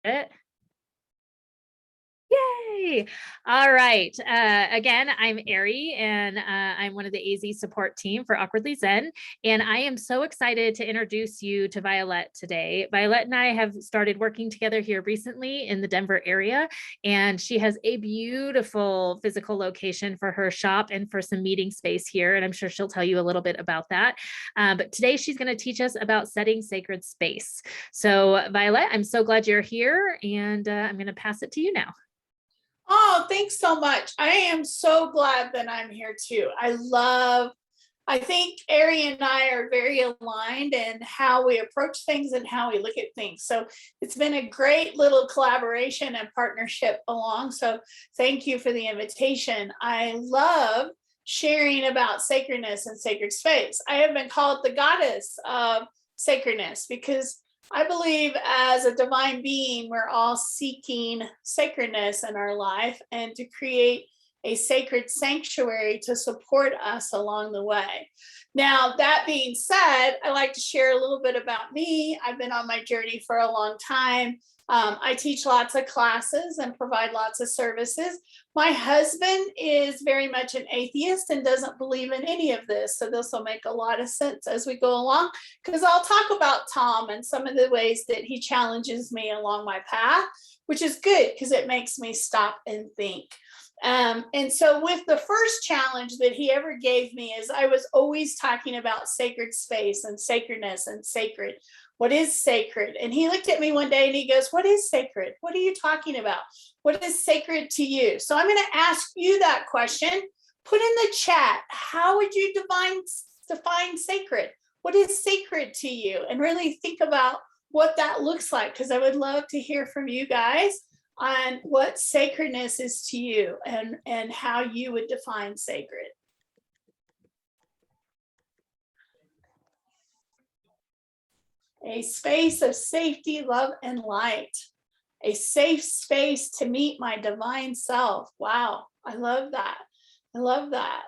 it. Yay! All right. Again, I'm Ari, and I'm one of the AZ support team for Awkwardly Zen. And I am so excited to introduce you to Violet today. Violet and I have started working together here recently in the Denver area, and she has a beautiful physical location for her shop and for some meeting space here. And I'm sure she'll tell you a little bit about that. But today she's going to teach us about setting sacred space. So Violet, I'm so glad you're here, and I'm going to pass it to you now. Oh, thanks so much. I am so glad that I'm here too. I think Ari and I are very aligned in how we approach things and how we look at things. So it's been a great little collaboration and partnership along. So thank you for the invitation. I love sharing about sacredness and sacred space. I have been called the goddess of sacredness because I believe as a divine being, we're all seeking sacredness in our life and to create a sacred sanctuary to support us along the way. Now, that being said, I like to share a little bit about me. I've been on my journey for a long time. I teach lots of classes and provide lots of services. My husband is very much an atheist and doesn't believe in any of this. So this will make a lot of sense as we go along, because I'll talk about Tom and some of the ways that he challenges me along my path, which is good because it makes me stop and think. And so with the first challenge that he ever gave me is I was always talking about sacred space and sacredness and sacred. What is sacred? And he looked at me one day and he goes, what is sacred? What are you talking about? What is sacred to you? So I'm going to ask you that question. Put in the chat, how would you define sacred? What is sacred to you? And really think about what that looks like, because I would love to hear from you guys on what sacredness is to you and how you would define sacred. A space of safety, love, and light. A safe space to meet my divine self. Wow, I love that. I love that.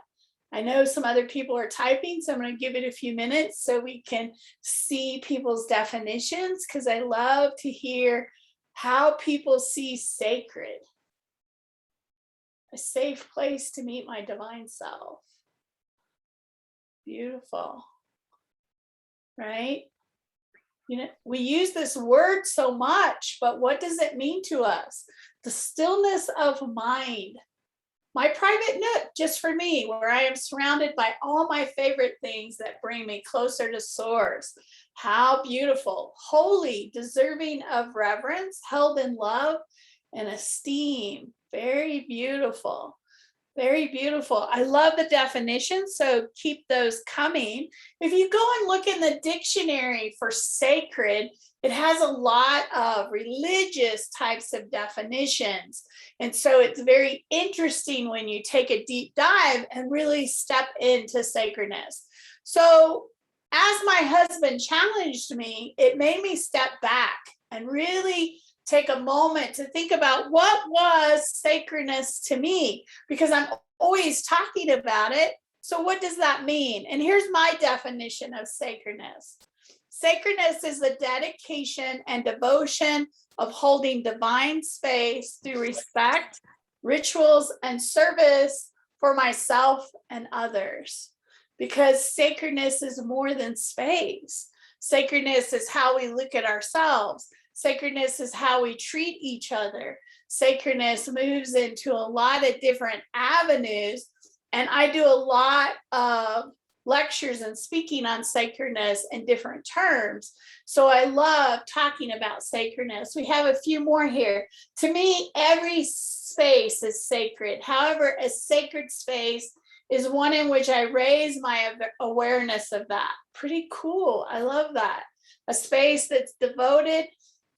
I know some other people are typing, so I'm going to give it a few minutes so we can see people's definitions, because I love to hear how people see sacred. A safe place to meet my divine self. Beautiful. Right? You know, we use this word so much, but what does it mean to us? The stillness of mind. My private nook, just for me, where I am surrounded by all my favorite things that bring me closer to source. How beautiful, holy, deserving of reverence, held in love and esteem. Very beautiful. Very beautiful. I love the definition, so keep those coming. If you go and look in the dictionary for sacred, it has a lot of religious types of definitions. And so it's very interesting when you take a deep dive and really step into sacredness. So as my husband challenged me, it made me step back and really take a moment to think about what was sacredness to me, because I'm always talking about it. So what does that mean? And here's my definition of sacredness. Sacredness is the dedication and devotion of holding divine space through respect, rituals, and service for myself and others. Because sacredness is more than space. Sacredness is how we look at ourselves. Sacredness is how we treat each other. Sacredness moves into a lot of different avenues. And I do a lot of lectures and speaking on sacredness in different terms. So I love talking about sacredness. We have a few more here. To me, every space is sacred. However, a sacred space is one in which I raise my awareness of that. Pretty cool. I love that. A space that's devoted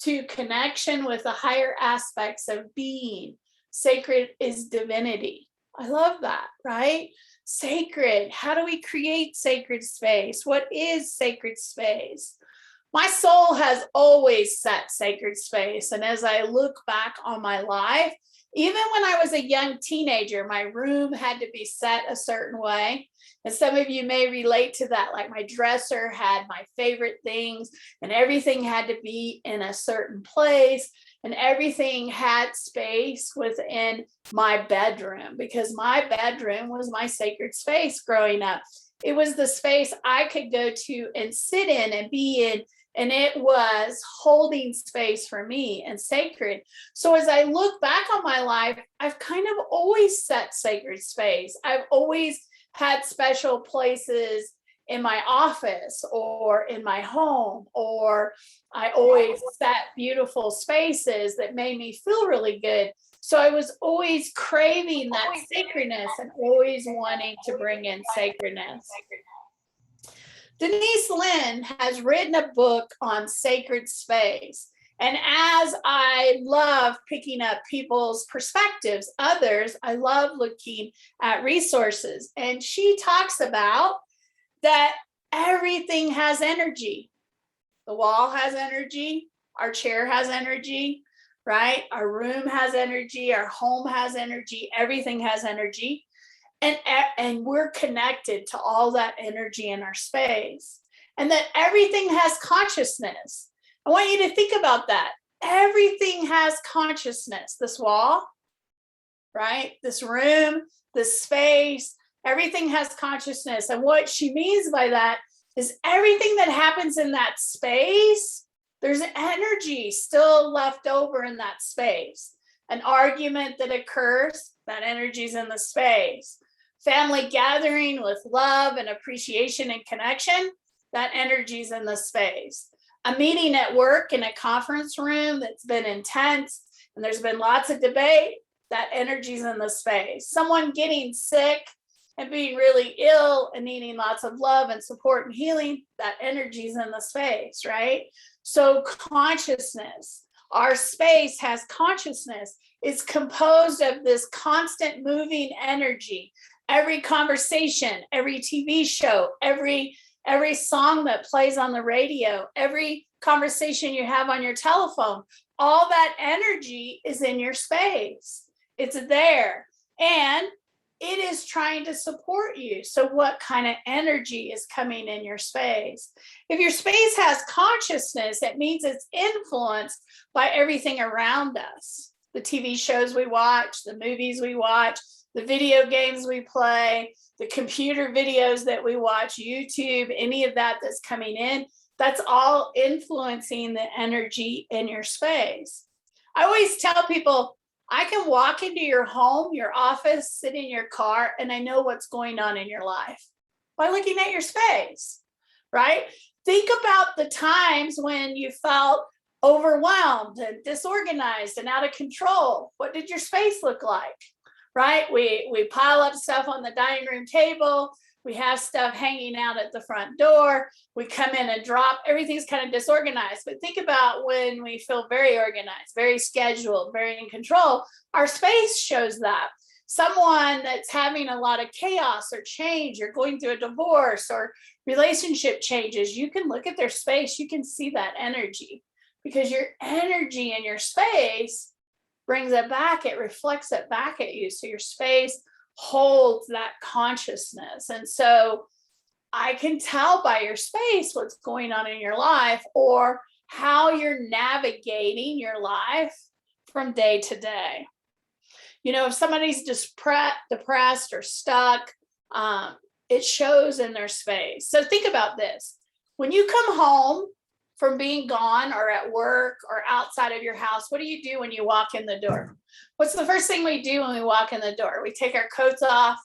to connection with the higher aspects of being. Sacred is divinity. I love that, right? Sacred. How do we create sacred space? What is sacred space? My soul has always set sacred space. And as I look back on my life, even when I was a young teenager, my room had to be set a certain way. And some of you may relate to that, like my dresser had my favorite things and everything had to be in a certain place. and everything had space within my bedroom, because my bedroom was my sacred space growing up. It was the space I could go to and sit in and be in, and it was holding space for me and sacred. So as I look back on my life, I've kind of always set sacred space. I've always had special places in my office or in my home, or I always set beautiful spaces that made me feel really good. So I was always craving that sacredness and always wanting to bring in sacredness. Denise Lynn has written a book on sacred space. And as I love picking up people's perspectives, others, I love looking at resources. And she talks about that everything has energy. The wall has energy, our chair has energy, right? Our room has energy, our home has energy, everything has energy. And we're connected to all that energy in our space. And that everything has consciousness. I want you to think about that. Everything has consciousness. This wall, right? This room, this space, everything has consciousness. And what she means by that is everything that happens in that space, there's energy still left over in that space. An argument that occurs, that energy's in the space. Family gathering with love and appreciation and connection, that energy's in the space. A meeting at work in a conference room that's been intense and there's been lots of debate, that energy's in the space. Someone getting sick and being really ill and needing lots of love and support and healing, that energy's in the space, right? So consciousness, our space has consciousness. It's composed of this constant moving energy. Every conversation, every TV show, every song that plays on the radio, every conversation you have on your telephone, all that energy is in your space. It's there. And it is trying to support you. So what kind of energy is coming in your space? If your space has consciousness, it means it's influenced by everything around us. The TV shows we watch, the movies we watch, the video games we play, the computer videos that we watch, YouTube, any of that that's coming in, that's all influencing the energy in your space. I always tell people, I can walk into your home, your office, sit in your car, and I know what's going on in your life by looking at your space, right? Think about the times when you felt overwhelmed and disorganized and out of control. What did your space look like, right? We pile up stuff on the dining room table. We have stuff hanging out at the front door. We come in and drop. Everything's kind of disorganized. But think about when we feel very organized, very scheduled, very in control. Our space shows that. Someone that's having a lot of chaos or change, or going through a divorce or relationship changes, you can look at their space. You can see that energy, because your energy in your space brings it back. It reflects it back at you. So your space holds that consciousness. And so I can tell by your space what's going on in your life, or how you're navigating your life from day to day. You know, if somebody's depressed or stuck, it shows in their space. So think about this. When you come home from being gone or at work or outside of your house, what do you do when you walk in the door? What's the first thing we do when we walk in the door? We take our coats off,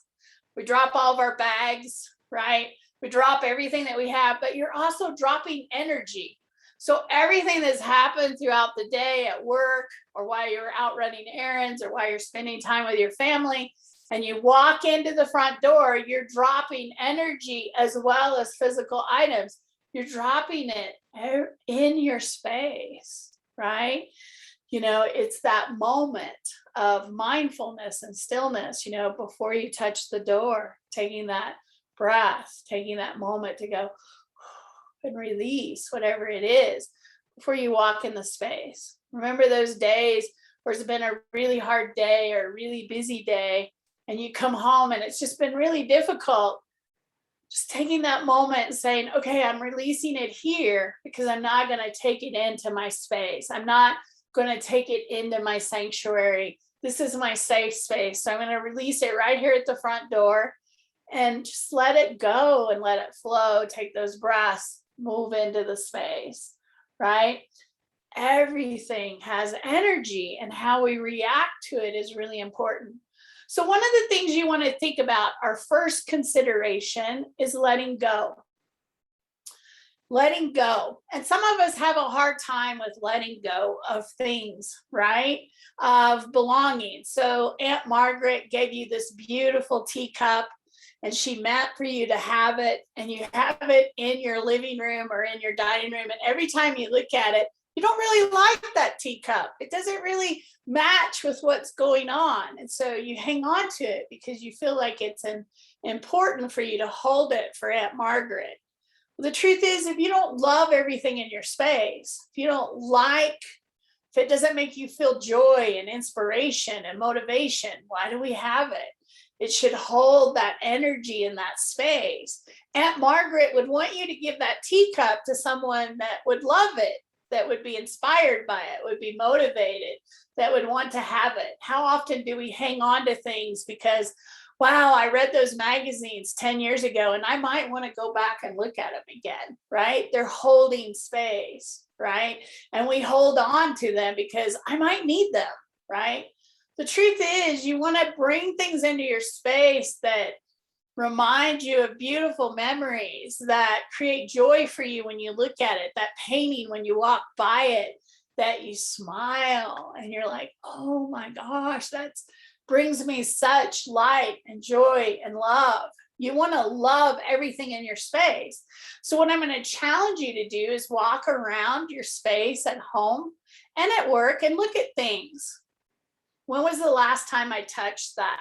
we drop all of our bags, right? We drop everything that we have, but you're also dropping energy. So everything that's happened throughout the day at work, or while you're out running errands, or while you're spending time with your family, and you walk into the front door, you're dropping energy as well as physical items. You're dropping it in your space, right? You know, it's that moment of mindfulness and stillness, you know, before you touch the door, taking that breath, taking that moment to go and release whatever it is before you walk in the space. Remember those days where it's been a really hard day or a really busy day, and you come home and it's just been really difficult. Just taking that moment and saying, okay, I'm releasing it here, because I'm not going to take it into my space. I'm not going to take it into my sanctuary. This is my safe space. So I'm going to release it right here at the front door and just let it go and let it flow. Take those breaths, move into the space, right? Everything has energy, and how we react to it is really important. So one of the things you want to think about, our first consideration, is letting go. Letting go. And some of us have a hard time with letting go of things, right? Of belonging. So Aunt Margaret gave you this beautiful teacup, and she meant for you to have it, and you have it in your living room or in your dining room. And every time you look at it, you don't really like that teacup. It doesn't really match with what's going on. And so you hang on to it because you feel like it's important for you to hold it for Aunt Margaret. The truth is, if you don't love everything in your space, if you don't like, if it doesn't make you feel joy and inspiration and motivation, why do we have it? It should hold that energy in that space. Aunt Margaret would want you to give that teacup to someone that would love it, that would be inspired by it, would be motivated, that would want to have it. How often do we hang on to things because, wow, I read those magazines 10 years ago and I might want to go back and look at them again, right? They're holding space, right? And we hold on to them because I might need them, right? The truth is, you want to bring things into your space that remind you of beautiful memories, that create joy for you when you look at it, that painting when you walk by it, that you smile and you're like, oh my gosh, that brings me such light and joy and love. You want to love everything in your space. So what I'm going to challenge you to do is walk around your space at home and at work and look at things. When was the last time I touched that?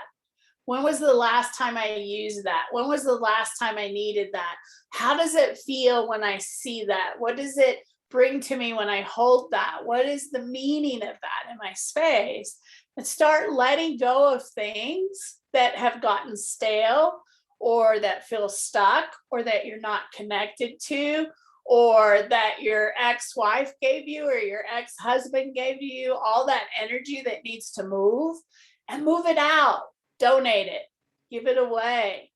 When was the last time I used that? When was the last time I needed that? How does it feel when I see that? What does it bring to me when I hold that? What is the meaning of that in my space? And start letting go of things that have gotten stale, or that feel stuck, or that you're not connected to, or that your ex-wife gave you or your ex-husband gave you, all that energy that needs to move, and move it out. Donate it, give it away,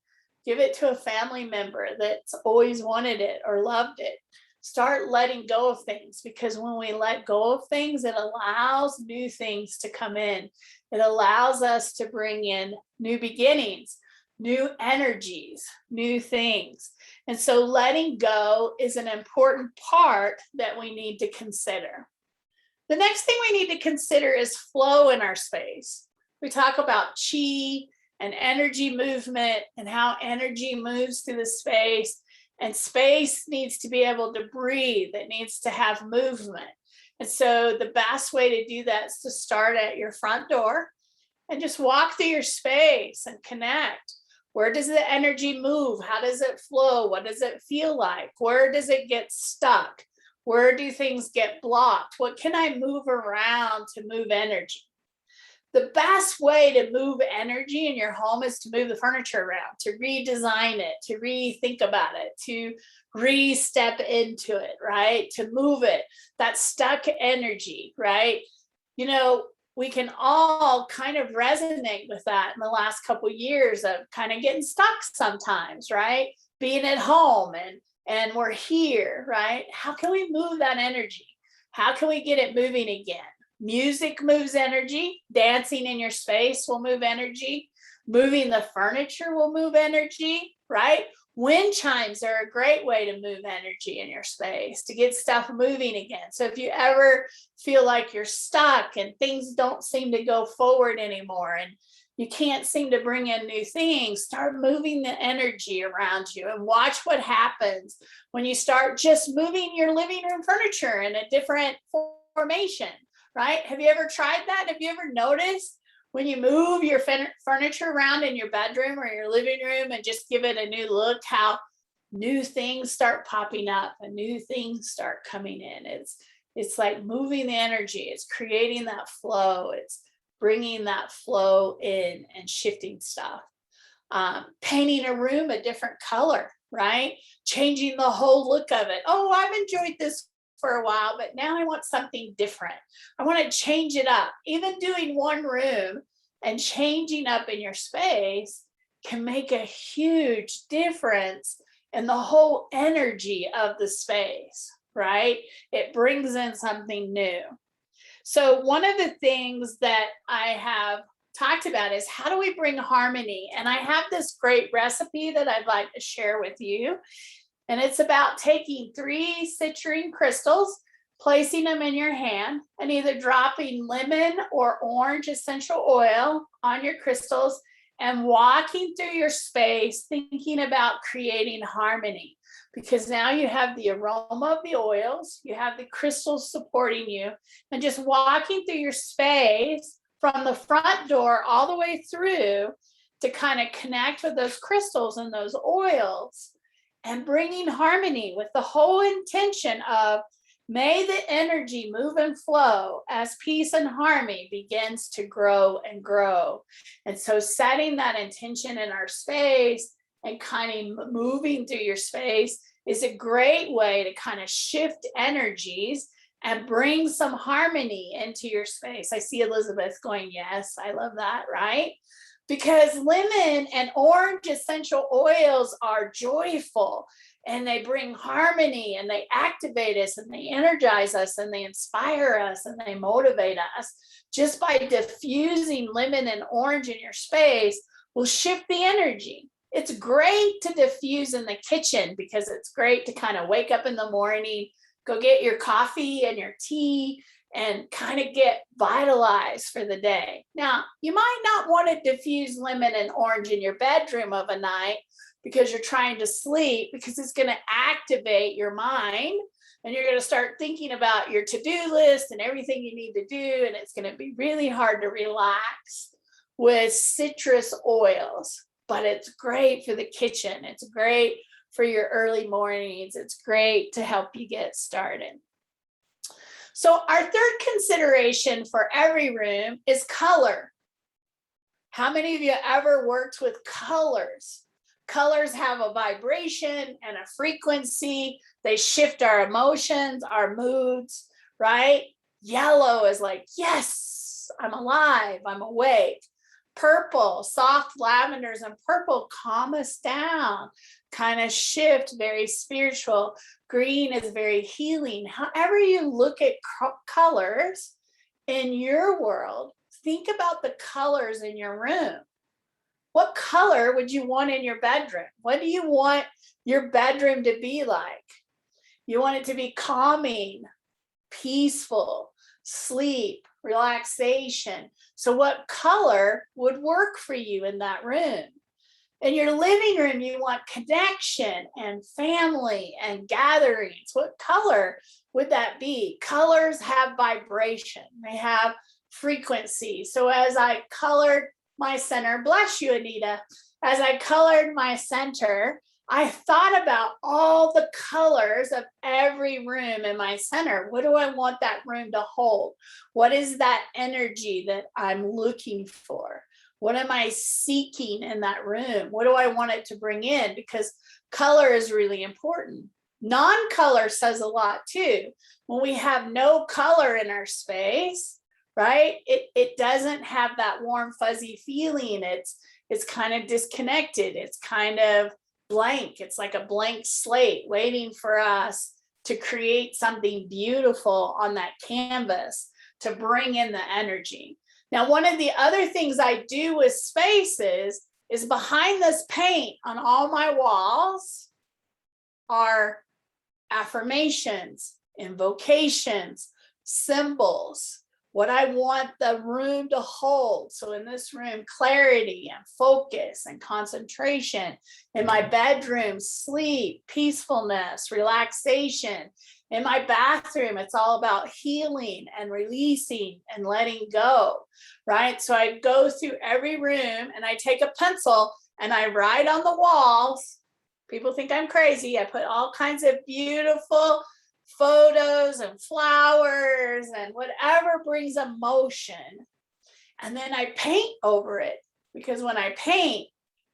give it to a family member that's always wanted it or loved it. Start letting go of things, because when we let go of things, it allows new things to come in. It allows us to bring in new beginnings, new energies, new things. And so letting go is an important part that we need to consider. The next thing we need to consider is flow in our space. We talk about chi and energy movement and how energy moves through the space, and space needs to be able to breathe. It needs to have movement. And so the best way to do that is to start at your front door and just walk through your space and connect. Where does the energy move? How does it flow? What does it feel like? Where does it get stuck? Where do things get blocked? What can I move around to move energy? The best way to move energy in your home is to move the furniture around, to redesign it, to rethink about it, to re-step into it, right? To move it, that stuck energy, right? You know, we can all kind of resonate with that in the last couple of years of kind of getting stuck sometimes, right? Being at home and we're here, right? How can we move that energy? How can we get it moving again? Music moves energy. Dancing in your space will move energy. Moving the furniture will move energy, right? Wind chimes are a great way to move energy in your space, to get stuff moving again. So if you ever feel like you're stuck and things don't seem to go forward anymore and you can't seem to bring in new things, start moving the energy around you and watch what happens when you start just moving your living room furniture in a different formation. Right? Have you ever tried that? Have you ever noticed when you move your furniture around in your bedroom or your living room and just give it a new look, how new things start popping up and new things start coming in? It's like moving the energy. It's creating that flow. It's bringing that flow in and shifting stuff. Painting a room a different color, right? Changing the whole look of it. Oh, I've enjoyed this for a while, but now I want something different. I want to change it up. Even doing one room and changing up in your space can make a huge difference in the whole energy of the space, right? It brings in something new. So one of the things that I have talked about is how do we bring harmony? And I have this great recipe that I'd like to share with you. And it's about taking 3 citrine crystals, placing them in your hand, and either dropping lemon or orange essential oil on your crystals and walking through your space, thinking about creating harmony. Because now you have the aroma of the oils, you have the crystals supporting you, and just walking through your space from the front door all the way through to kind of connect with those crystals and those oils and bringing harmony with the whole intention of may the energy move and flow as peace and harmony begins to grow and grow. And so setting that intention in our space and kind of moving through your space is a great way to kind of shift energies and bring some harmony into your space. I see Elizabeth going, yes, I love that, right? Because lemon and orange essential oils are joyful and they bring harmony and they activate us and they energize us and they inspire us and they motivate us. Just by diffusing lemon and orange in your space will shift the energy. It's great to diffuse in the kitchen because it's great to kind of wake up in the morning, go get your coffee and your tea and kind of get vitalized for the day. Now, you might not want to diffuse lemon and orange in your bedroom of a night because you're trying to sleep, because it's going to activate your mind and you're going to start thinking about your to-do list and everything you need to do. And it's going to be really hard to relax with citrus oils, but it's great for the kitchen. It's great for your early mornings. It's great to help you get started. So our third consideration for every room is color. How many of you ever worked with colors? Colors have a vibration and a frequency. They shift our emotions, our moods, right? Yellow is like, yes, I'm alive, I'm awake. Purple, soft lavenders and purple calm us down, kind of shift, very spiritual. Green is very healing. However you look at colors in your world, think about the colors in your room. What color would you want in your bedroom? What do you want your bedroom to be like? You want it to be calming, peaceful, sleep, relaxation. So what color would work for you in that room? In your living room, you want connection and family and gatherings. What color would that be? Colors have vibration. They have frequency. So as I colored my center, bless you, Anita, as I colored my center, I thought about all the colors of every room in my center. What do I want that room to hold? What is that energy that I'm looking for? What am I seeking in that room? What do I want it to bring in? Because color is really important. Non-color says a lot too. When we have no color in our space, right? It doesn't have that warm, fuzzy feeling. It's kind of disconnected. It's kind of blank. It's like a blank slate waiting for us to create something beautiful on that canvas to bring in the energy. Now, one of the other things I do with spaces is behind this paint on all my walls are affirmations, invocations, symbols, what I want the room to hold. So in this room, clarity and focus and concentration. In my bedroom, sleep, peacefulness, relaxation. In my bathroom, it's all about healing and releasing and letting go, right? So I go through every room and I take a pencil and I write on the walls. People think I'm crazy. I put all kinds of beautiful photos and flowers and whatever brings emotion. And then I paint over it, because when I paint,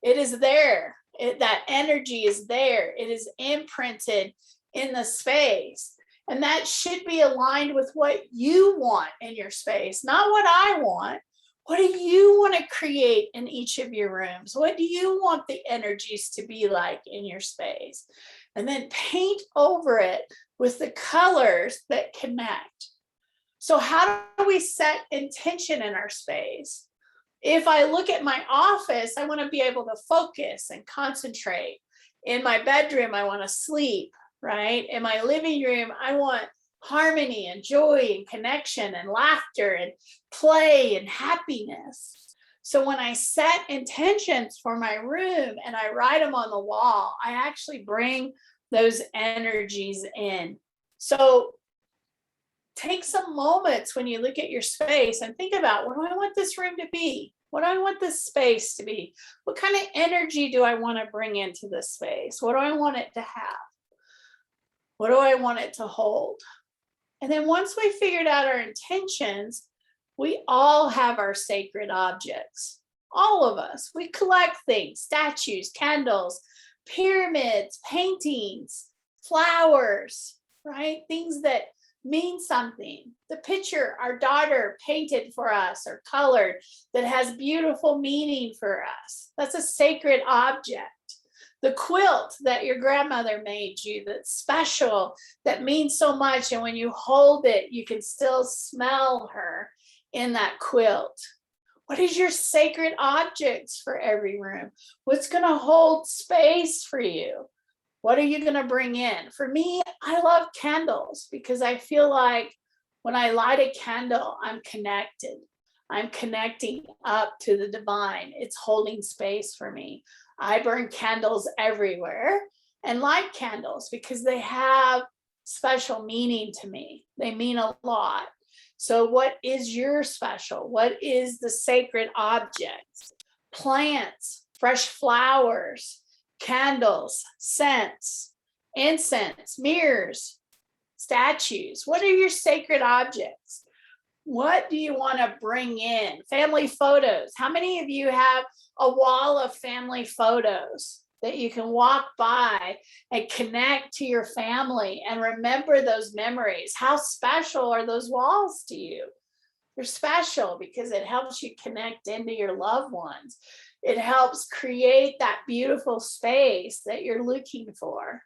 it is there. That energy is there. It is imprinted in the space. And that should be aligned with what you want in your space, not what I want. What do you want to create in each of your rooms? What do you want the energies to be like in your space? And then paint over it with the colors that connect. So how do we set intention in our space? If I look at my office, I want to be able to focus and concentrate. In my bedroom, I want to sleep, right? In my living room, I want harmony and joy and connection and laughter and play and happiness. So when I set intentions for my room and I write them on the wall, I actually bring those energies in. So take some moments when you look at your space and think about, what do I want this room to be? What do I want this space to be? What kind of energy do I want to bring into this space? What do I want it to have? What do I want it to hold? And then once we figured out our intentions, we all have our sacred objects. All of us. We collect things, statues, candles, pyramids, paintings, flowers, right? Things that mean something. The picture our daughter painted for us or colored that has beautiful meaning for us. That's a sacred object. The quilt that your grandmother made you that's special, that means so much. And when you hold it, you can still smell her in that quilt. What is your sacred objects for every room? What's going to hold space for you? What are you going to bring in? For me, I love candles because I feel like when I light a candle, I'm connected. I'm connecting up to the divine. It's holding space for me. I burn candles everywhere and light candles because they have special meaning to me. They mean a lot. So what is your special? What is the sacred objects? Plants, fresh flowers, candles, scents, incense, mirrors, statues. What are your sacred objects? What do you want to bring in? Family photos. How many of you have a wall of family photos that you can walk by and connect to your family and remember those memories? How special are those walls to you? They're special because it helps you connect into your loved ones. It helps create that beautiful space that you're looking for,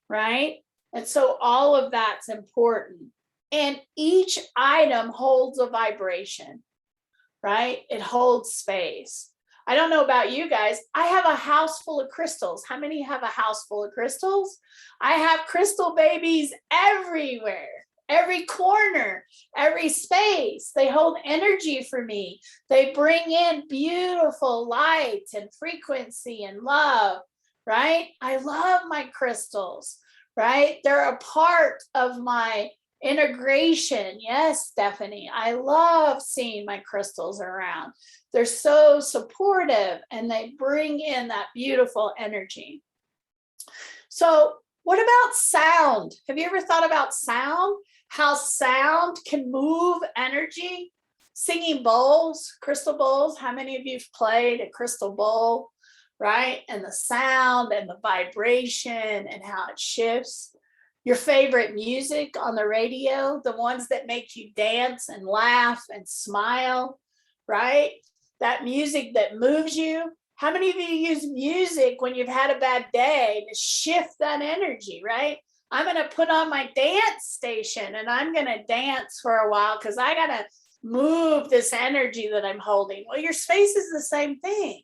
right? And so all of that's important. And each item holds a vibration, right? It holds space. I don't know about you guys. I have a house full of crystals. How many have a house full of crystals? I have crystal babies everywhere, every corner, every space. They hold energy for me. They bring in beautiful light and frequency and love, right? I love my crystals, right? They're a part of my integration. Yes, Stephanie, I love seeing my crystals around. They're so supportive and they bring in that beautiful energy. So what about sound? Have you ever thought about sound? How sound can move energy? Singing bowls, crystal bowls. How many of you have played a crystal bowl, right? And the sound and the vibration and how it shifts. Your favorite music on the radio, the ones that make you dance and laugh and smile, right? That music that moves you. How many of you use music when you've had a bad day to shift that energy, right? I'm going to put on my dance station and I'm going to dance for a while because I got to move this energy that I'm holding. Well, your space is the same thing.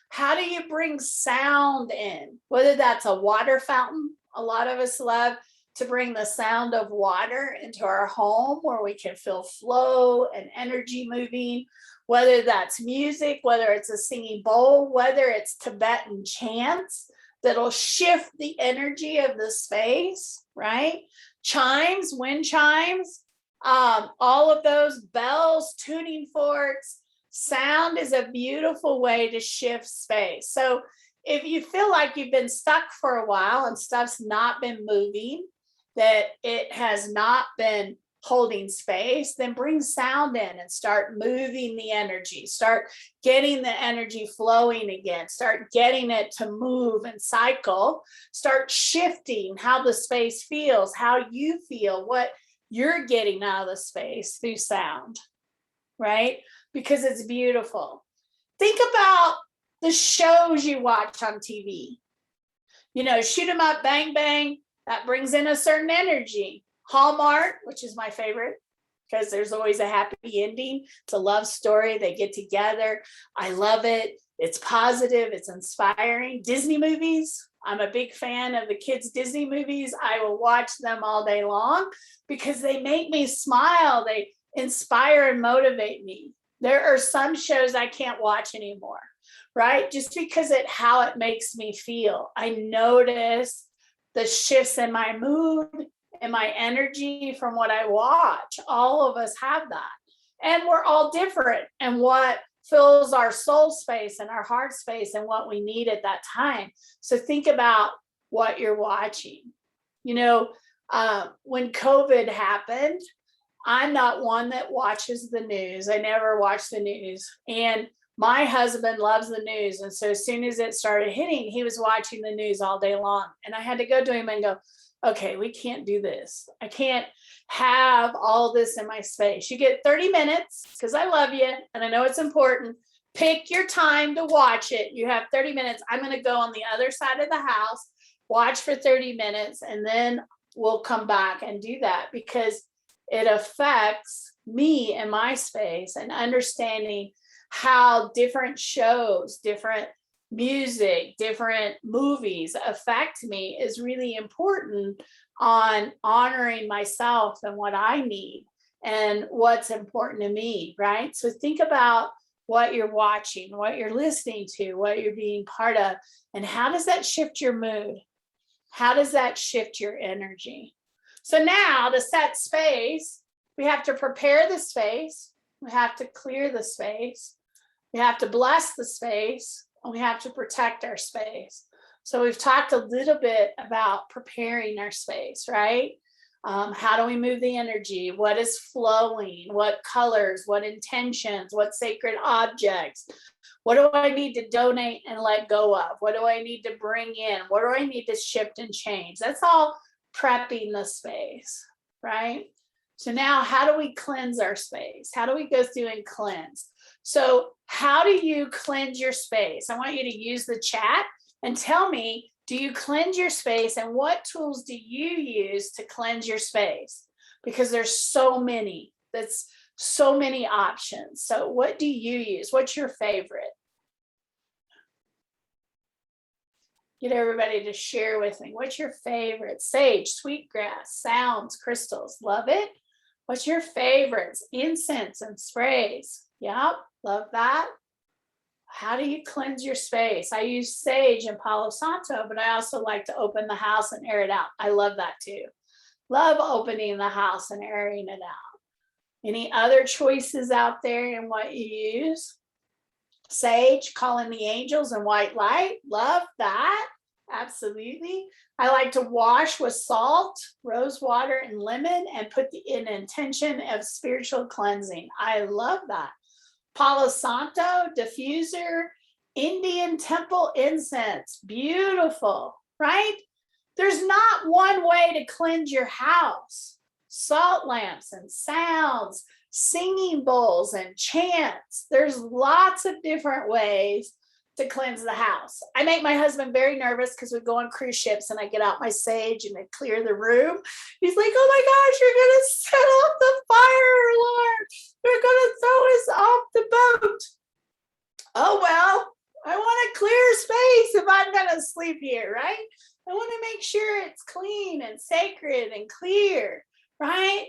How do you bring sound in? Whether that's a water fountain, a lot of us love to bring the sound of water into our home where we can feel flow and energy moving, whether that's music, whether it's a singing bowl, whether it's Tibetan chants that'll shift the energy of the space, right? Chimes, wind chimes, all of those bells, tuning forks. Sound is a beautiful way to shift space. So if you feel like you've been stuck for a while and stuff's not been moving, that it has not been holding space, then bring sound in and start moving the energy, start getting the energy flowing again, start getting it to move and cycle, start shifting how the space feels, how you feel, what you're getting out of the space through sound, right? Because it's beautiful. Think about the shows you watch on TV. You know, shoot 'em up, bang, bang, that brings in a certain energy. Hallmark, which is my favorite, because there's always a happy ending. It's a love story. They get together. I love it. It's positive. It's inspiring. Disney movies. I'm a big fan of the kids' Disney movies. I will watch them all day long because they make me smile. They inspire and motivate me. There are some shows I can't watch anymore, right? Just because how it makes me feel. I notice the shifts in my mood and my energy from what I watch. All of us have that. And we're all different. And what fills our soul space and our heart space and what we need at that time. So think about what you're watching. You know, when COVID happened, I'm not one that watches the news. I never watch the news. And my husband loves the news. And so as soon as it started hitting, he was watching the news all day long. And I had to go to him and go, okay, we can't do this. I can't have all this in my space. You get 30 minutes because I love you and I know it's important. Pick your time to watch it. You have 30 minutes. I'm going to go on the other side of the house, watch for 30 minutes, and then we'll come back and do that because it affects me and my space and understanding how different shows, different music, different movies affect me is really important on honoring myself and what I need and what's important to me, right? So think about what you're watching, what you're listening to, what you're being part of, and how does that shift your mood? How does that shift your energy? So now to set space, we have to prepare the space, we have to clear the space, we have to bless the space, and we have to protect our space. So we've talked a little bit about preparing our space, right? How do we move the energy? What is flowing? What colors? What intentions? What sacred objects? What do I need to donate and let go of? What do I need to bring in? What do I need to shift and change? That's all prepping the space, right? So now how do we cleanse our space? How do we go through and cleanse? So how do you cleanse your space? I want you to use the chat and tell me, do you cleanse your space and what tools do you use to cleanse your space? Because there's so many, that's so many options. So what do you use? What's your favorite? Get everybody to share with me. What's your favorite? Sage, sweetgrass, sounds, crystals. Love it. What's your favorites? Incense and sprays. Yep, love that. How do you cleanse your space? I use sage and Palo Santo, but I also like to open the house and air it out. I love that too. Love opening the house and airing it out. Any other choices out there in what you use? Sage, calling the angels and white light. Love that. Absolutely. I like to wash with salt, rose water, and lemon and put in intention of spiritual cleansing. I love that. Palo Santo, diffuser, Indian temple incense. Beautiful, right? There's not one way to cleanse your house. Salt lamps and sounds, singing bowls and chants. There's lots of different ways to cleanse the house. I make my husband very nervous because we go on cruise ships and I get out my sage and I clear the room. He's like, oh my gosh, you're going to set off the fire alarm. You're going to throw us off the boat. Oh, well, I want a clear space if I'm going to sleep here, right? I want to make sure it's clean and sacred and clear, right?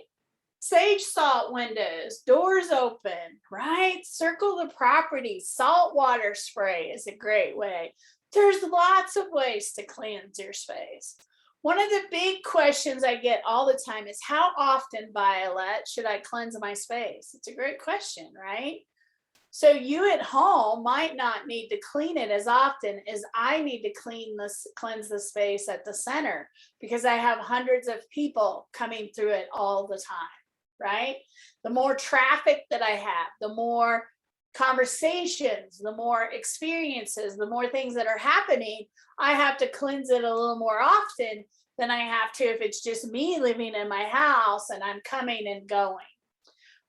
Sage salt windows, doors open, right? Circle the property. Salt water spray is a great way. There's lots of ways to cleanse your space. One of the big questions I get all the time is how often, Violet, should I cleanse my space? It's a great question, right? So you at home might not need to clean it as often as I need to cleanse the space at the center because I have hundreds of people coming through it all the time. right? The more traffic that I have, the more conversations, the more experiences, the more things that are happening, I have to cleanse it a little more often than I have to if it's just me living in my house and I'm coming and going.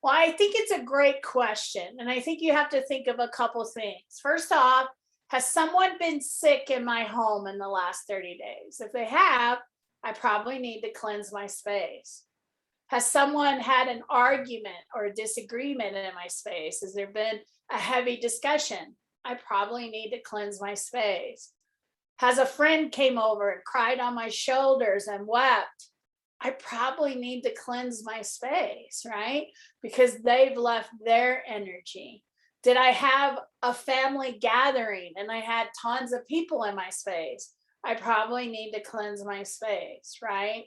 Well, I think it's a great question. And I think you have to think of a couple things. First off, has someone been sick in my home in the last 30 days? If they have, I probably need to cleanse my space. Has someone had an argument or a disagreement in my space? Has there been a heavy discussion? I probably need to cleanse my space. Has a friend came over and cried on my shoulders and wept? I probably need to cleanse my space, right? Because they've left their energy. Did I have a family gathering and I had tons of people in my space? I probably need to cleanse my space, right?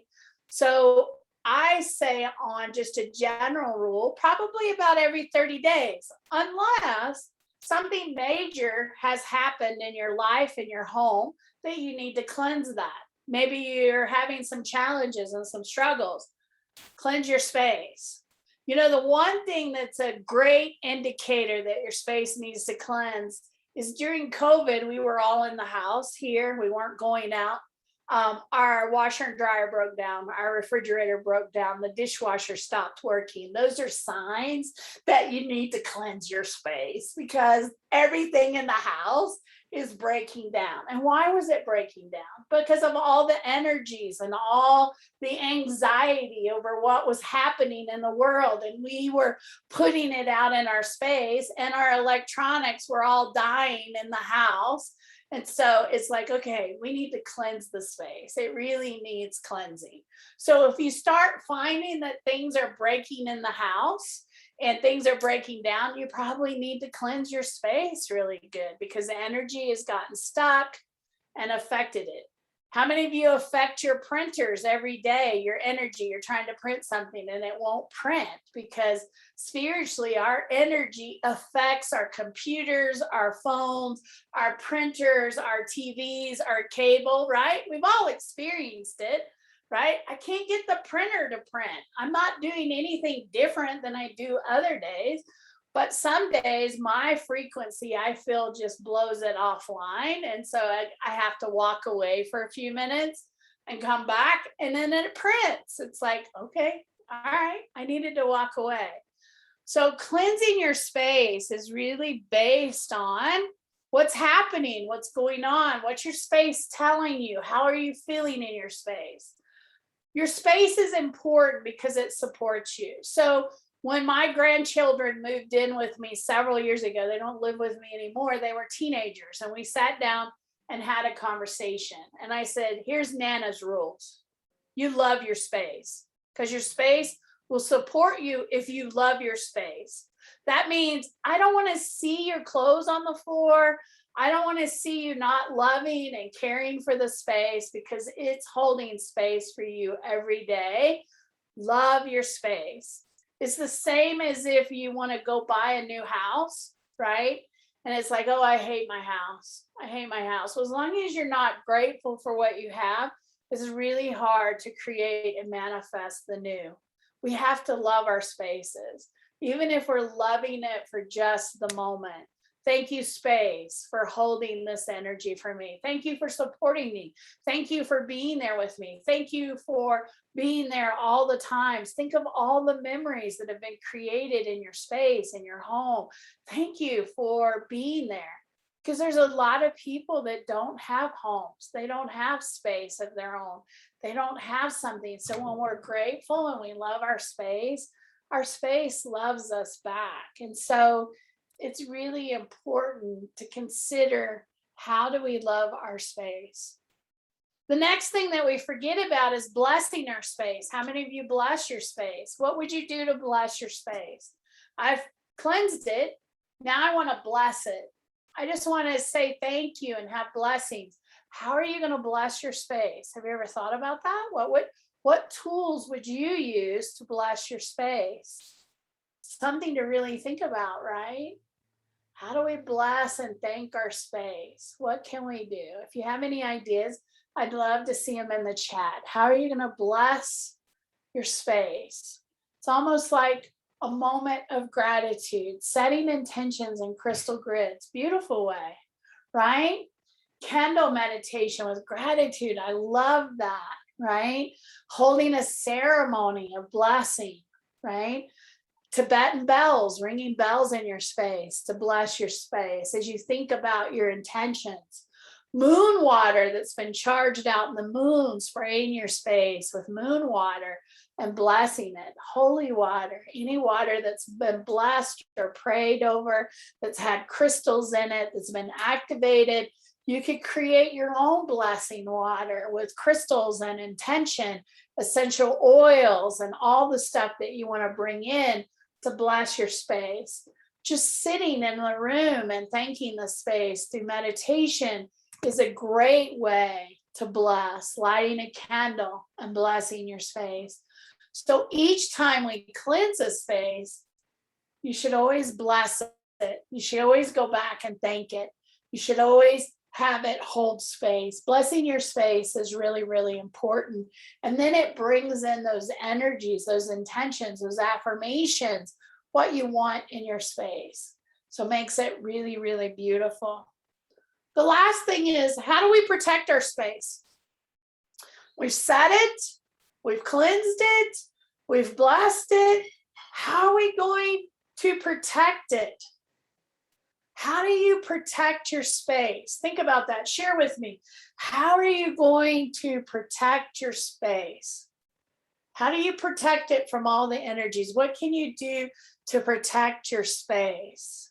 So I say, on just a general rule, probably about every 30 days, unless something major has happened in your life, in your home, that you need to cleanse that. Maybe you're having some challenges and some struggles. Cleanse your space. You know, the one thing that's a great indicator that your space needs to cleanse is during COVID, we were all in the house here. We weren't going out. Our washer and dryer broke down, our refrigerator broke down, the dishwasher stopped working. Those are signs that you need to cleanse your space because everything in the house is breaking down. And why was it breaking down? Because of all the energies and all the anxiety over what was happening in the world. And we were putting it out in our space, and our electronics were all dying in the house. And so it's like, okay, we need to cleanse the space. It really needs cleansing. So if you start finding that things are breaking in the house and things are breaking down, you probably need to cleanse your space really good because the energy has gotten stuck and affected it. How many of you affect your printers every day? Your energy, you're trying to print something and it won't print because spiritually our energy affects our computers, our phones, our printers, our TVs, our cable, right? We've all experienced it, right? I can't get the printer to print. I'm not doing anything different than I do other days. But some days my frequency, I feel, just blows it offline. And so I have to walk away for a few minutes and come back, and then it prints. It's like, okay, all right, I needed to walk away. So cleansing your space is really based on what's happening, what's going on, what's your space telling you, how are you feeling in your space? Your space is important because it supports you. So when my grandchildren moved in with me several years ago, they don't live with me anymore. They were teenagers, and we sat down and had a conversation. And I said, here's Nana's rules. You love your space because your space will support you if you love your space. That means I don't want to see your clothes on the floor. I don't want to see you not loving and caring for the space because it's holding space for you every day. Love your space. It's the same as if you want to go buy a new house, right? And it's like, oh, I hate my house. I hate my house. Well, as long as you're not grateful for what you have, it's really hard to create and manifest the new. We have to love our spaces, even if we're loving it for just the moment. Thank you, space, for holding this energy for me. Thank you for supporting me. Thank you for being there with me. Thank you for being there all the times. Think of all the memories that have been created in your space, in your home. Thank you for being there. Because there's a lot of people that don't have homes. They don't have space of their own. They don't have something. So when we're grateful and we love our space loves us back. And so it's really important to consider, how do we love our space? The next thing that we forget about is blessing our space. How many of you bless your space? What would you do to bless your space? I've cleansed it. Now I want to bless it. I just want to say thank you and have blessings. How are you going to bless your space? Have you ever thought about that? What tools would you use to bless your space? Something to really think about, right? How do we bless and thank our space? What can we do? If you have any ideas, I'd love to see them in the chat. How are you going to bless your space? It's almost like a moment of gratitude, setting intentions in crystal grids. Beautiful way, right? Candle meditation with gratitude. I love that, right? Holding a ceremony of blessing, right? Tibetan bells, ringing bells in your space to bless your space as you think about your intentions. Moon water that's been charged out in the moon, spraying your space with moon water and blessing it. Holy water, any water that's been blessed or prayed over, that's had crystals in it, that's been activated. You could create your own blessing water with crystals and intention, essential oils, and all the stuff that you want to bring in to bless your space. Just sitting in the room and thanking the space through meditation is a great way to bless, lighting a candle and blessing your space. So each time we cleanse a space, you should always bless it. You should always go back and thank it. You should always have it hold space. Blessing your space is really, really important. And then it brings in those energies, those intentions, those affirmations, what you want in your space. So it makes it really, really beautiful. The last thing is, how do we protect our space? We've set it, we've cleansed it, we've blessed it. How are we going to protect it? How do you protect your space? Think about that. Share with me. How are you going to protect your space? How do you protect it from all the energies? What can you do to protect your space?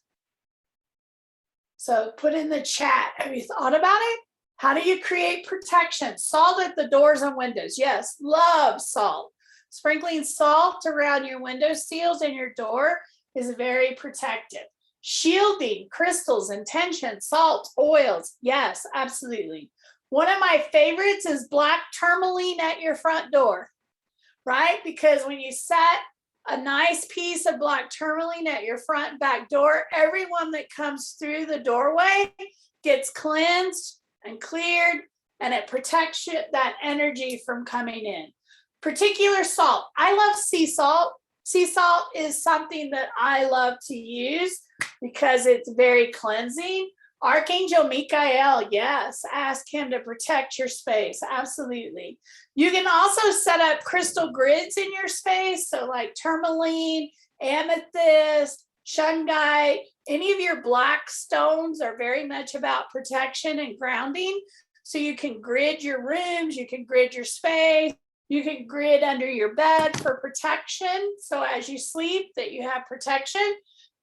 So put in the chat. Have you thought about it? How do you create protection? Salt at the doors and windows. Yes, love salt. Sprinkling salt around your window seals and your door is very protective. Shielding, crystals, intention, salt, oils. Yes, absolutely. One of my favorites is black tourmaline at your front door, right? Because when you set a nice piece of black tourmaline at your front back door, everyone that comes through the doorway gets cleansed and cleared, and it protects that energy from coming in. Particular salt. I love sea salt. Sea salt is something that I love to use because it's very cleansing. Archangel Michael, yes, ask him to protect your space. Absolutely. You can also set up crystal grids in your space. So like tourmaline, amethyst, shungite, any of your black stones are very much about protection and grounding. So you can grid your rooms, you can grid your space, you can grid under your bed for protection. So as you sleep, that you have protection.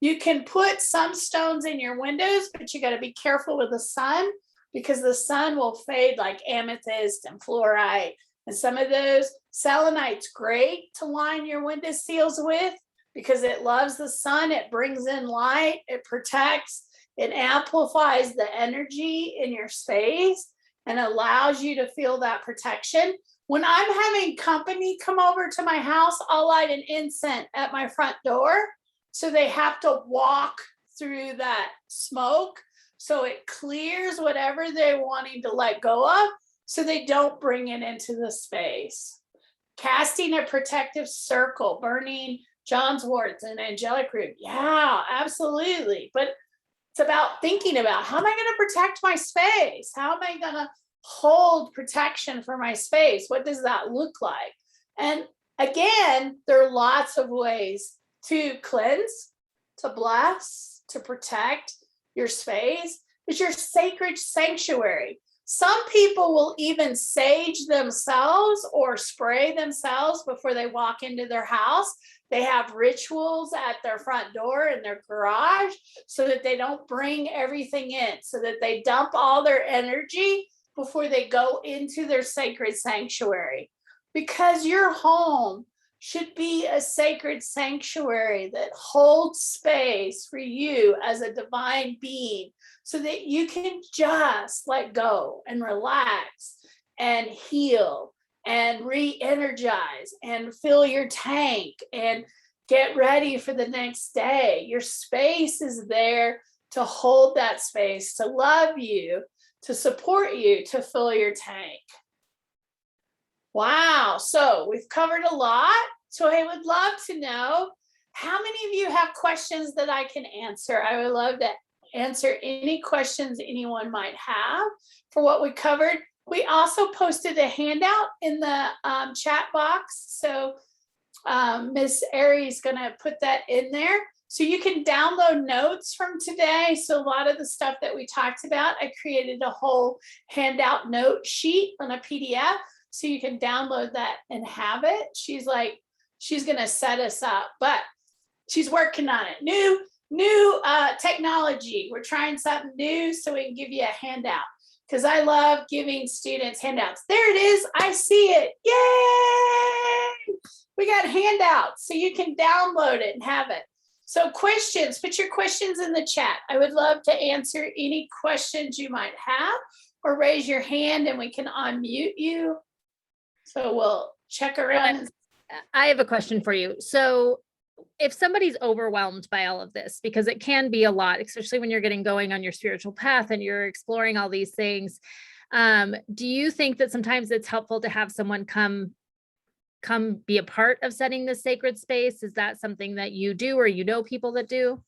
You can put some stones in your windows, but you got to be careful with the sun because the sun will fade, like amethyst and fluorite. And some of those selenite's great to line your window seals with because it loves the sun. It brings in light, it protects, it amplifies the energy in your space and allows you to feel that protection. When I'm having company come over to my house, I'll light an incense at my front door. So they have to walk through that smoke. So it clears whatever they're wanting to let go of so they don't bring it into the space. Casting a protective circle, burning John's words and angelic root. Yeah, absolutely. But it's about thinking about how am I going to protect my space? How am I going to hold protection for my space? What does that look like? And again, there are lots of ways to cleanse, to bless, to protect your space. It's your sacred sanctuary. Some people will even sage themselves or spray themselves before they walk into their house. They have rituals at their front door in their garage so that they don't bring everything in, so that they dump all their energy before they go into their sacred sanctuary. Because your home should be a sacred sanctuary that holds space for you as a divine being so that you can just let go and relax and heal and re-energize and fill your tank and get ready for the next day. Your space is there to hold that space, to love you, to support you, to fill your tank. Wow, so we've covered a lot. So I would love to know how many of you have questions that I can answer. I would love to answer any questions anyone might have for what we covered. We also posted a handout in the chat box. So Miss Aries going to put that in there. So you can download notes from today. So a lot of the stuff that we talked about, I created a whole handout note sheet on a PDF. So you can download that and have it. She's going to set us up, but she's working on it. New technology. We're trying something new so we can give you a handout, because I love giving students handouts. There it is. I see it. Yay! We got handouts, so you can download it and have it. So questions, put your questions in the chat. I would love to answer any questions you might have, or raise your hand and we can unmute you. So we'll check around. I have a question for you. So if somebody's overwhelmed by all of this, because it can be a lot, especially when you're getting going on your spiritual path and you're exploring all these things, do you think that sometimes it's helpful to have someone come be a part of setting this sacred space? Is that something that you do, or you know people that do?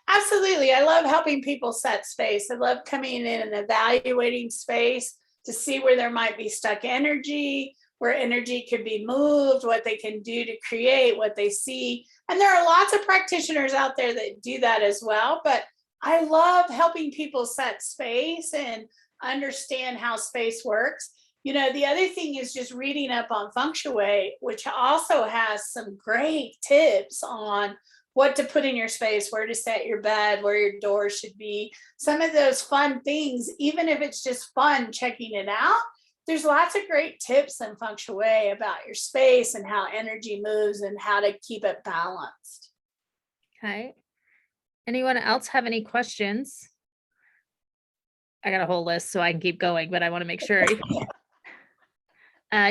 Absolutely. I love helping people set space. I love coming in and evaluating space to see where there might be stuck energy, where energy could be moved, what they can do to create what they see. And there are lots of practitioners out there that do that as well. But I love helping people set space and understand how space works. You know, the other thing is just reading up on feng shui, which also has some great tips on what to put in your space, where to set your bed, where your door should be. Some of those fun things, even if it's just fun checking it out, there's lots of great tips in feng shui about your space and how energy moves and how to keep it balanced. Okay. Anyone else have any questions? I got a whole list so I can keep going, but I want to make sure.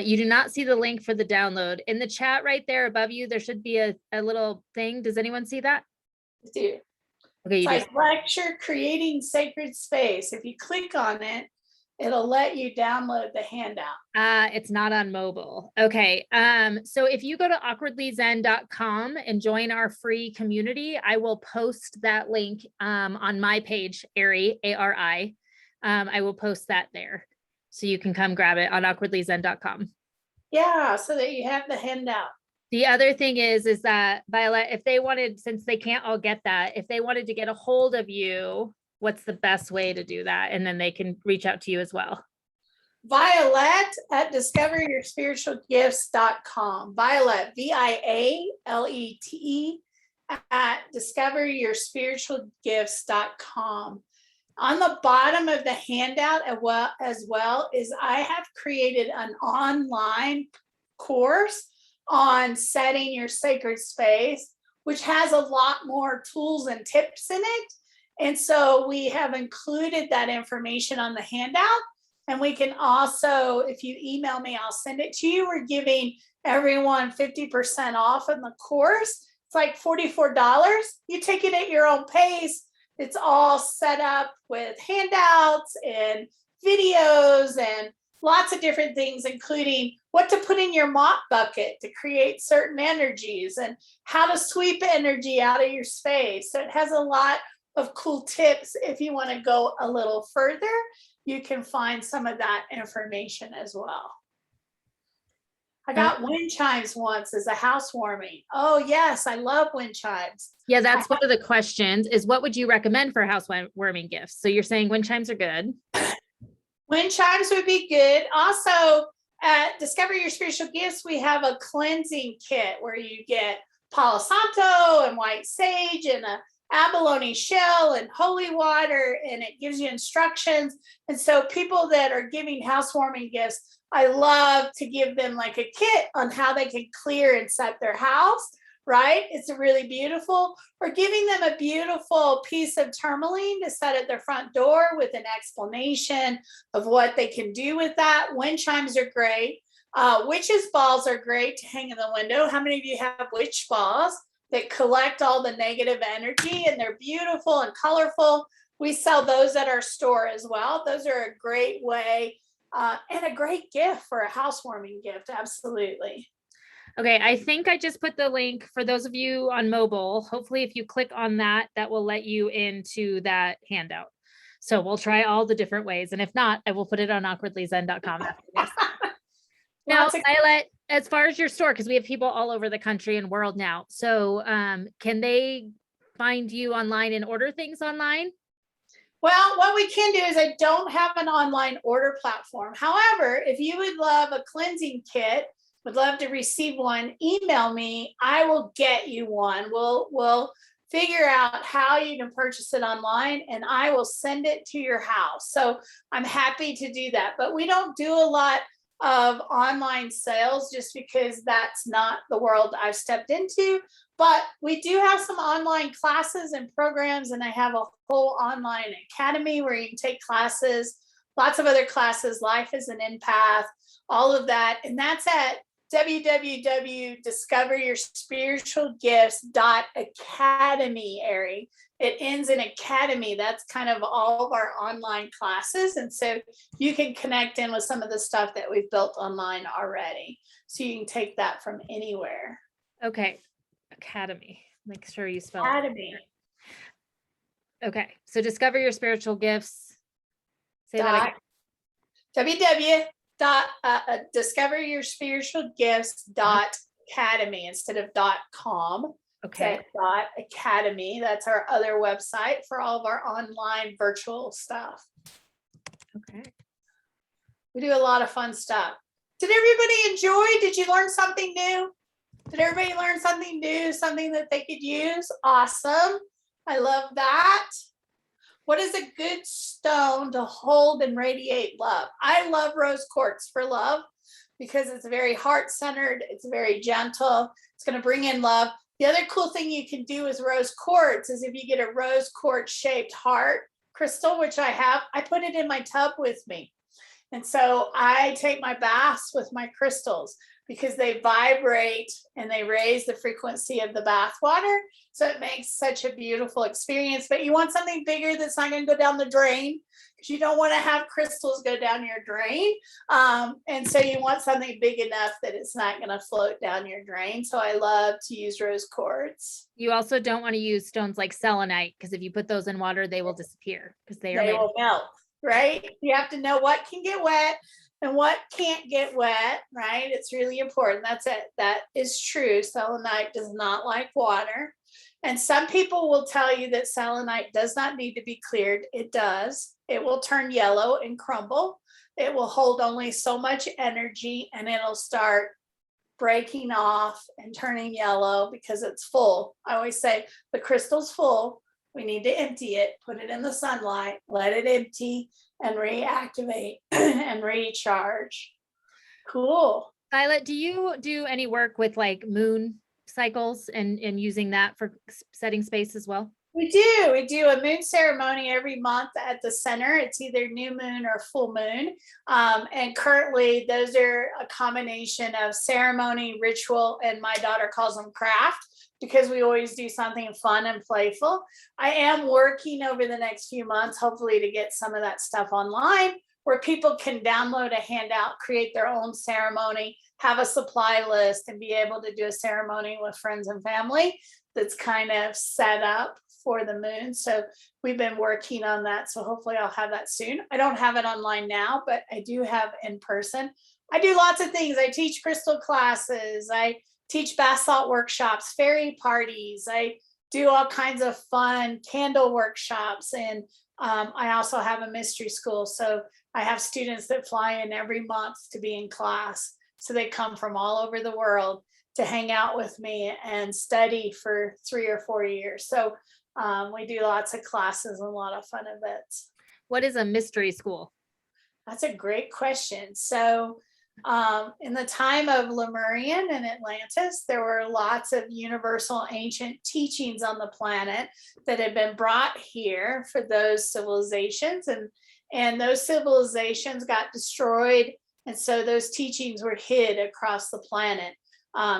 You do not see the link for the download. In the chat right there above you, there should be a little thing. Does anyone see that? I do. Okay, you it's like lecture creating sacred space. If you click on it, it'll let you download the handout. It's not on mobile. Okay. So if you go to awkwardlyzen.com and join our free community, I will post that link on my page, Ari, A-R-I. I will post that there. So you can come grab it on awkwardlyzen.com. Yeah, so that you have the handout. The other thing is that, Violet, if they wanted, since they can't all get that, if they wanted to get a hold of you, what's the best way to do that? And then they can reach out to you as well. Violet at discoveryourspiritualgifts.com. Violet, VIALETE at discoveryourspiritualgifts.com. On the bottom of the handout as well is I have created an online course on setting your sacred space, which has a lot more tools and tips in it. And so we have included that information on the handout. And we can also, if you email me, I'll send it to you. We're giving everyone 50% off in the course. It's like $44. You take it at your own pace. It's all set up with handouts and videos and lots of different things, including what to put in your mop bucket to create certain energies and how to sweep energy out of your space. So it has a lot of cool tips. If you want to go a little further, you can find some of that information as well. I got wind chimes once as a housewarming. Oh yes, I love wind chimes. Yeah, that's one of the questions is what would you recommend for housewarming gifts? So you're saying wind chimes are good. Wind chimes would be good. Also at Discover Your Spiritual Gifts, we have a cleansing kit where you get Palo Santo and white sage and a abalone shell and holy water, and it gives you instructions. And so people that are giving housewarming gifts, I love to give them like a kit on how they can clear and set their house, right? It's really beautiful. Or giving them a beautiful piece of tourmaline to set at their front door with an explanation of what they can do with that. Wind chimes are great. Witches' balls are great to hang in the window. How many of you have witch balls that collect all the negative energy, and they're beautiful and colorful? We sell those at our store as well. Those are a great way and a great gift for a housewarming gift. Absolutely. Okay, I think I just put the link for those of you on mobile. Hopefully, if you click on that, that will let you into that handout. So we'll try all the different ways. And if not, I will put it on awkwardlyzen.com after this. Now, Lots of Violet, as far as your store, because we have people all over the country and world now. So can they find you online and order things online? Well, what we can do is I don't have an online order platform. However, if you would love a cleansing kit, would love to receive one, email me. I will get you one. We'll figure out how you can purchase it online and I will send it to your house. So I'm happy to do that. But we don't do a lot of online sales just because that's not the world I've stepped into. But we do have some online classes and programs, and I have a whole online academy where you can take classes, lots of other classes, life as an empath, all of that. And that's at www.discoveryourspiritualgifts.academy, Ari. It ends in academy. That's kind of all of our online classes. And so you can connect in with some of the stuff that we've built online already. So you can take that from anywhere. Okay. Academy. Make sure you spell Academy. it. Okay. So discover your spiritual gifts. Say that again. www.discoveryourspiritualgifts.academy instead of .com. Okay. .academy. That's our other website for all of our online virtual stuff. Okay. We do a lot of fun stuff. Did everybody enjoy? Did you learn something new? Did everybody learn something new, something that they could use? Awesome. I love that. What is a good stone to hold and radiate love? I love rose quartz for love because it's very heart-centered. It's very gentle. It's going to bring in love. The other cool thing you can do with rose quartz is if you get a rose quartz shaped heart crystal, which I have, I put it in my tub with me. And so I take my baths with my crystals because they vibrate and they raise the frequency of the bath water. So it makes such a beautiful experience. But you want something bigger that's not going to go down the drain because you don't want to have crystals go down your drain. And so you want something big enough that it's not going to float down your drain. So I love to use rose quartz. You also don't want to use stones like selenite because if you put those in water, they will disappear because they will melt, right? You have to know what can get wet and what can't get wet, right? It's really important. That's it. That is true. Selenite does not like water. And some people will tell you that selenite does not need to be cleared. It does. It will turn yellow and crumble. It will hold only so much energy and it'll start breaking off and turning yellow because it's full. I always say the crystal's full. We need to empty it, put it in the sunlight, let it empty and reactivate and recharge. Cool. Violet, do you do any work with like moon cycles and using that for setting space as well? We do. We do a moon ceremony every month at the center. It's either new moon or full moon. And currently those are a combination of ceremony, ritual, and my daughter calls them craft because we always do something fun and playful. I am working over the next few months, hopefully to get some of that stuff online where people can download a handout, create their own ceremony, have a supply list, and be able to do a ceremony with friends and family that's kind of set up for the moon. So we've been working on that. So hopefully I'll have that soon. I don't have it online now, but I do have in person. I do lots of things. I teach crystal classes. I teach bath salt workshops, fairy parties. I do all kinds of fun candle workshops. And I also have a mystery school. So I have students that fly in every month to be in class. So they come from all over the world to hang out with me and study for 3 or 4 years. So we do lots of classes and a lot of fun events. What is a mystery school? That's a great question. So in the time of Lemurian and Atlantis, there were lots of universal ancient teachings on the planet that had been brought here for those civilizations. And those civilizations got destroyed. And so those teachings were hid across the planet.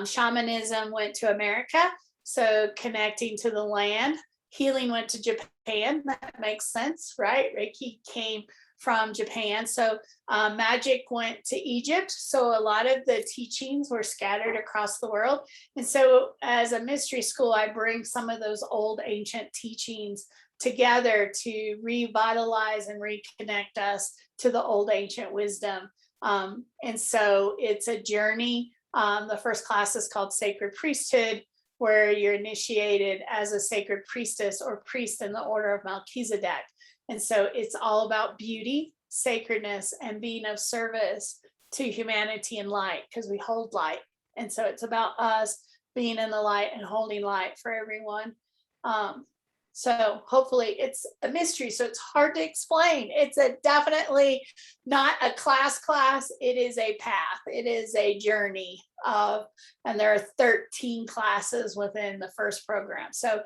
Shamanism went to America, so connecting to the land. Healing went to Japan. That makes sense, right? Reiki came from Japan. So magic went to Egypt. So a lot of the teachings were scattered across the world. And so as a mystery school, I bring some of those old ancient teachings together to revitalize and reconnect us to the old ancient wisdom. And so it's a journey. The first class is called Sacred Priesthood, where you're initiated as a sacred priestess or priest in the order of Melchizedek. And so it's all about beauty, sacredness, and being of service to humanity and light, because we hold light. And so it's about us being in the light and holding light for everyone. So hopefully it's a mystery, so it's hard to explain. It's definitely not a class. It is a path. It is a journey and there are 13 classes within the first program. So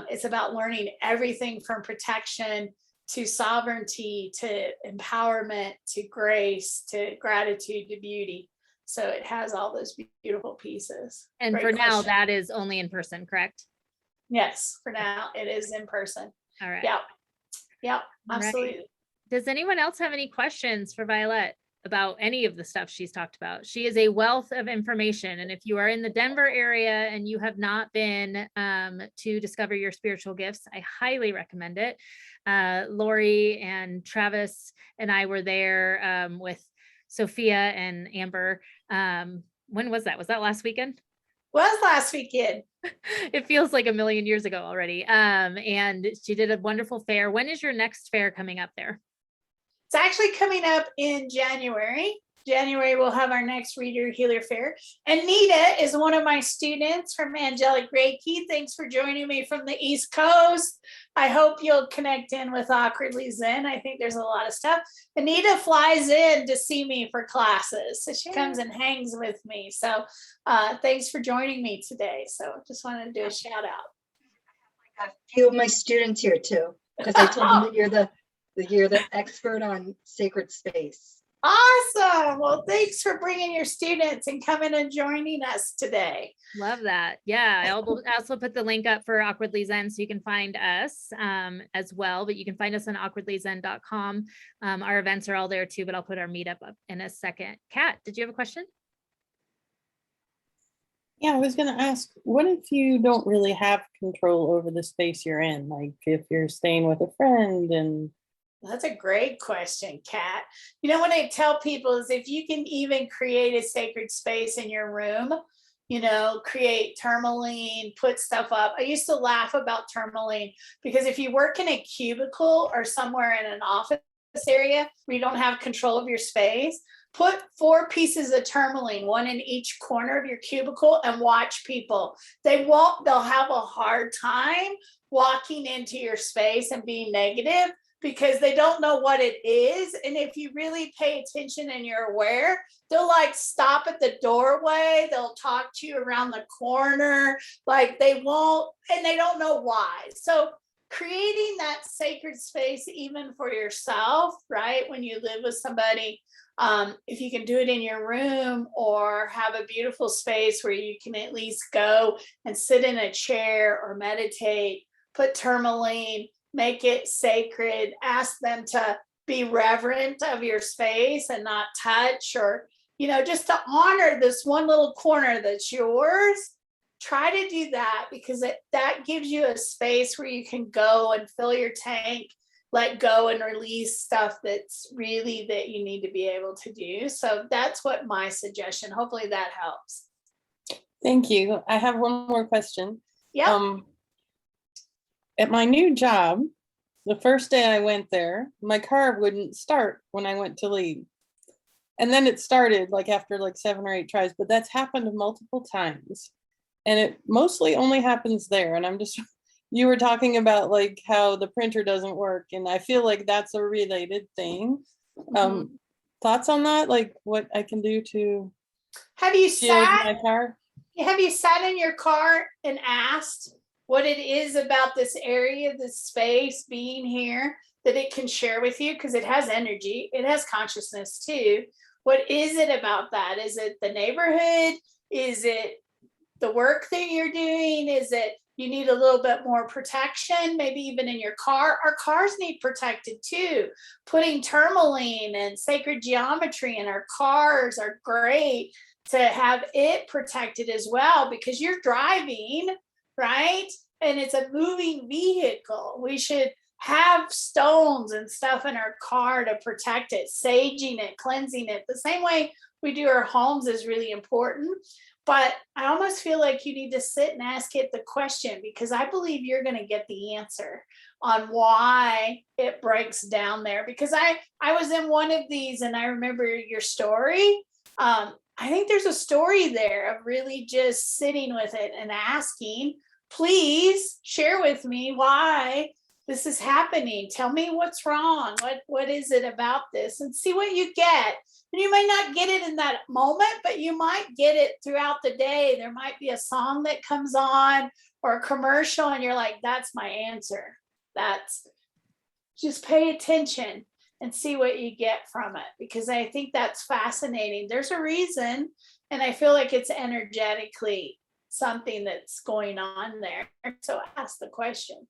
it's about learning everything from protection to sovereignty, to empowerment, to grace, to gratitude, to beauty. So it has all those beautiful pieces. And Great for now, question. that is only in person, correct? Yes, for now it is in person. All right. Yep. All Absolutely. right. Does anyone else have any questions for Violet about any of the stuff she's talked about? She is a wealth of information. And if you are in the Denver area and you have not been to discover your spiritual gifts, I highly recommend it. Lori and Travis and I were there with Sophia and Amber. When was that? Was that last weekend? Was last weekend. It feels like a million years ago already. And she did a wonderful fair. When is your next fair coming up there? It's actually coming up in January. We'll have our next Reader Healer Fair. Anita is one of my students from Angelic Reiki. Thanks for joining me from the East Coast. I hope you'll connect in with Awkwardly Zen. I think there's a lot of stuff. Anita flies in to see me for classes. So she comes and hangs with me. So thanks for joining me today. So just wanted to do a shout out. I have a few of my students here too, because I told them that you're the expert on sacred space. Awesome. Well, thanks for bringing your students and coming and joining us today. Love that. Yeah. I'll also put the link up for Awkwardly Zen so you can find us as well, but you can find us on awkwardlyzen.com. Our events are all there too, but I'll put our meetup up in a second. Kat, did you have a question? Yeah, I was going to ask, what if you don't really have control over the space you're in? Like if you're staying with a friend and... That's a great question, Kat. You know, what I tell people is if you can even create a sacred space in your room, you know, create tourmaline, put stuff up. I used to laugh about tourmaline because if you work in a cubicle or somewhere in an office area where you don't have control of your space, put 4 pieces of tourmaline, 1 in each corner of your cubicle, and watch people. They'll have a hard time walking into your space and being negative, because they don't know what it is. And if you really pay attention and you're aware, they'll like stop at the doorway. They'll talk to you around the corner. Like they won't, and they don't know why. So creating that sacred space, even for yourself, right? When you live with somebody, if you can do it in your room or have a beautiful space where you can at least go and sit in a chair or meditate, put tourmaline, make it sacred, ask them to be reverent of your space and not touch, or, you know, just to honor this one little corner that's yours. Try to do that, because that gives you a space where you can go and fill your tank, let go and release stuff that's really that you need to be able to do. So that's what my suggestion. Hopefully that helps. Thank you. I have one more question. Yeah. At my new job, the first day I went there, my car wouldn't start when I went to leave. And then it started like after like 7 or 8 tries, but that's happened multiple times. And it mostly only happens there. And I'm just, you were talking about like how the printer doesn't work. And I feel like that's a related thing. Thoughts on that? Like what I can do to Have you shield sat? my car? Have you sat in your car and asked what it is about this area, this space being here that it can share with you? Because it has energy, it has consciousness too. What is it about that? Is it the neighborhood? Is it the work that you're doing? Is it you need a little bit more protection, maybe even in your car. Our cars need protected too. Putting tourmaline and sacred geometry in our cars are great to have it protected as well, because you're driving, right? And it's a moving vehicle. We should have stones and stuff in our car to protect it, saging it, cleansing it. The same way we do our homes is really important. But I almost feel like you need to sit and ask it the question, because I believe you're going to get the answer on why it breaks down there. Because I was in one of these and I remember your story. I think there's a story there of really just sitting with it and asking, please share with me why this is happening. Tell me what's wrong. What is it about this? And see what you get. And you may not get it in that moment, but you might get it throughout the day. There might be a song that comes on or a commercial and you're like, that's my answer. That's just pay attention and see what you get from it, because I think that's fascinating. There's a reason, and I feel like it's energetically something that's going on there. So ask the question.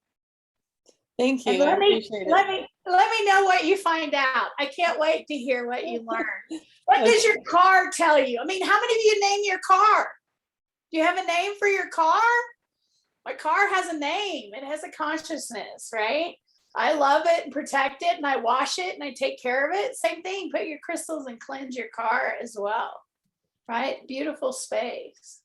Thank you. And I let appreciate it. me know what you find out. I can't wait to hear what you learn. What does your car tell you? I mean, how many of you name your car? Do you have a name for your car? My car has a name. It has a consciousness, right? I love it and protect it, and I wash it and I take care of it. Same thing, put your crystals and cleanse your car as well, right? Beautiful space.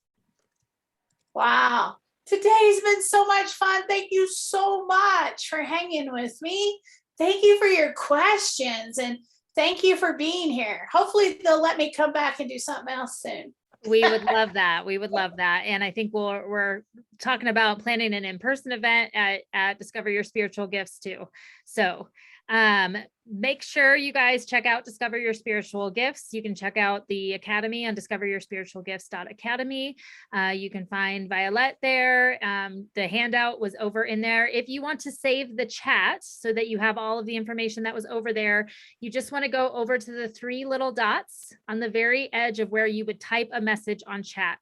Wow. Today's been so much fun. Thank you so much for hanging with me. Thank you for your questions, and thank you for being here. Hopefully they'll let me come back and do something else soon. We would love that. We would love that. And I think we're talking about planning an in-person event at Discover Your Spiritual Gifts too. So make sure you guys check out Discover Your Spiritual Gifts. You can check out the Academy on discoveryourspiritualgifts.academy. You can find Violet there. The handout was over in there. If you want to save the chat so that you have all of the information that was over there, you just want to go over to the 3 little dots on the very edge of where you would type a message on chat.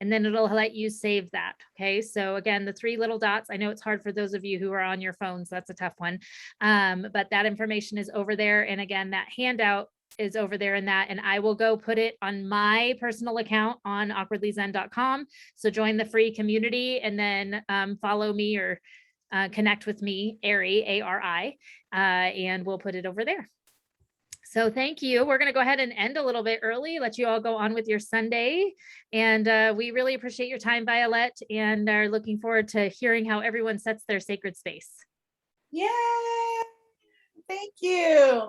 And then it'll let you save that. Okay. So again, the 3 little dots, I know it's hard for those of you who are on your phones. That's a tough one. But that information is over there. And again, that handout is over there in that, and I will go put it on my personal account on awkwardlyzen.com. So join the free community and then follow me or connect with me, Ari, A-R-I, and we'll put it over there. So thank you. We're going to go ahead and end a little bit early, let you all go on with your Sunday. And we really appreciate your time, Violet, and are looking forward to hearing how everyone sets their sacred space. Yay! Thank you.